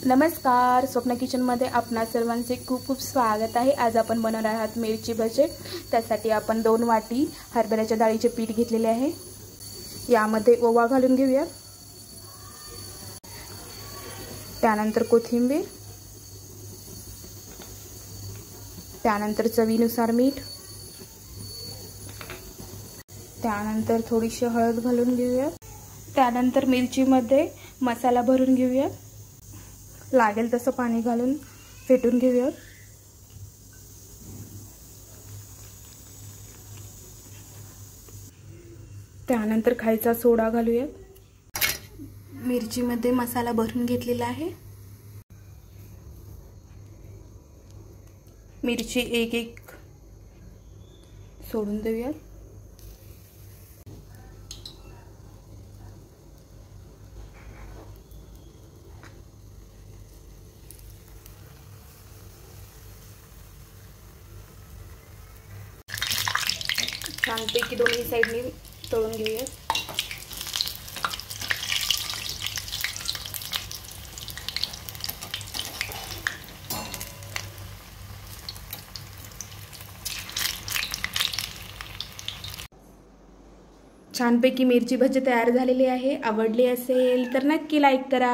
नमस्कार, स्वप्ना किचनमध्ये आपणा सर्वांचे खूप खूप स्वागत आहे। आज आपण बनवणार आहोत मिरची भजे। त्यासाठी आपण 2 वाटी हरभऱ्याच्या डाळीचे पीठ घेतलेले आहे। यामध्ये ओवा घालून घेऊया, त्यानंतर कोथिंबीर, त्यानंतर चवीनुसार मीठ, त्यानंतर थोडीशी हळद घालून घेऊया, त्यानंतर मिरचीमध्ये मसाला भरून घेऊया, लागेल तसं पाणी घालून फेटून घेऊया। त्यानंतर खायचा सोडा घालूया। मिरचीमध्ये मसाला भरून घेतलेला आहे। मिरची एक एक सोडून देऊया। छानपैकी दोन्ही साइडनी तळून घेऊया। छानपैकी मिरची भजी तयार झालेली आहे। आवडली असेल तर नक्की लाईक करा।